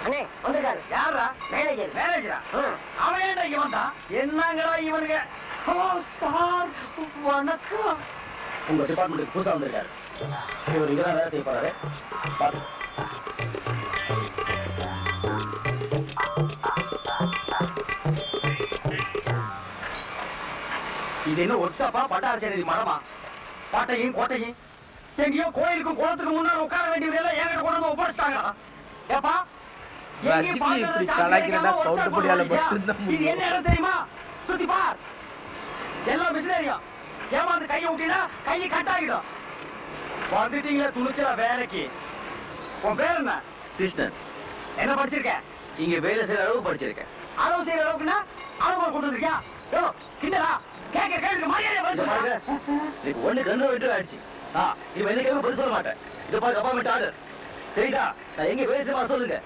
அண்ணே வந்திருக்காரு. யாரா? மேனேஜர். மேனேஜரா? அவன் ஏன்டா இங்க வந்தான்? என்னங்கடா இவனுங்க? சார் வணக்கம். உங்க டிபார்ட்மெண்ட்டுக்கு புதுசா வந்திருக்காரு. இவர் இங்கதான் வேலை செய்ய போறாரு. பாத்து. இது என்ன ஒர்க்ஷாப்பா பட்டாரச்சேரி மரமா? பாட்டையும் கோட்டையும் எங்கேயோ கோயிலுக்கும் குளத்துக்கு முன்னாடி உட்கார வேண்டிய எல்லாம் என்கிட்ட கொண்டு வந்து ஒப்படைச்சிட்டாங்க. ஏப்பா இப்படி கலாய்க்கிறதா கவுண்டபடியால மட்டும்தான் இது என்ன இடம் தெரியுமா? சுத்தி பார். எல்லா மிஷினரியும் ஏமாந்து கையை விட்டீங்கன்னா கையை கட்டாகிடும். வந்துட்டீங்களா துணிச்சலா வேலைக்கு? உன் பேர் என்ன? கிருஷ்ணன். என்ன படிச்சிருக்க? இங்க வேலை செய்யற அளவுக்கு படிச்சிருக்கேன். அளவு செய்யற அளவுக்குன்னா அளவு கொண்டு வந்திருக்கியா? யோ கிண்டலா? கேட்க கேட்க மரியாதை பதில் ஒண்ணு ரெண்டு வெட்டு ஆயிடுச்சு. இவன் என்னைக்காக பதில் சொல்ல மாட்டேன். இது பாரு அப்பார்ட்மெண்ட் ஆர்டர். சரிடா, நான் எங்க வேலை செய்ய சொல்லுங்க.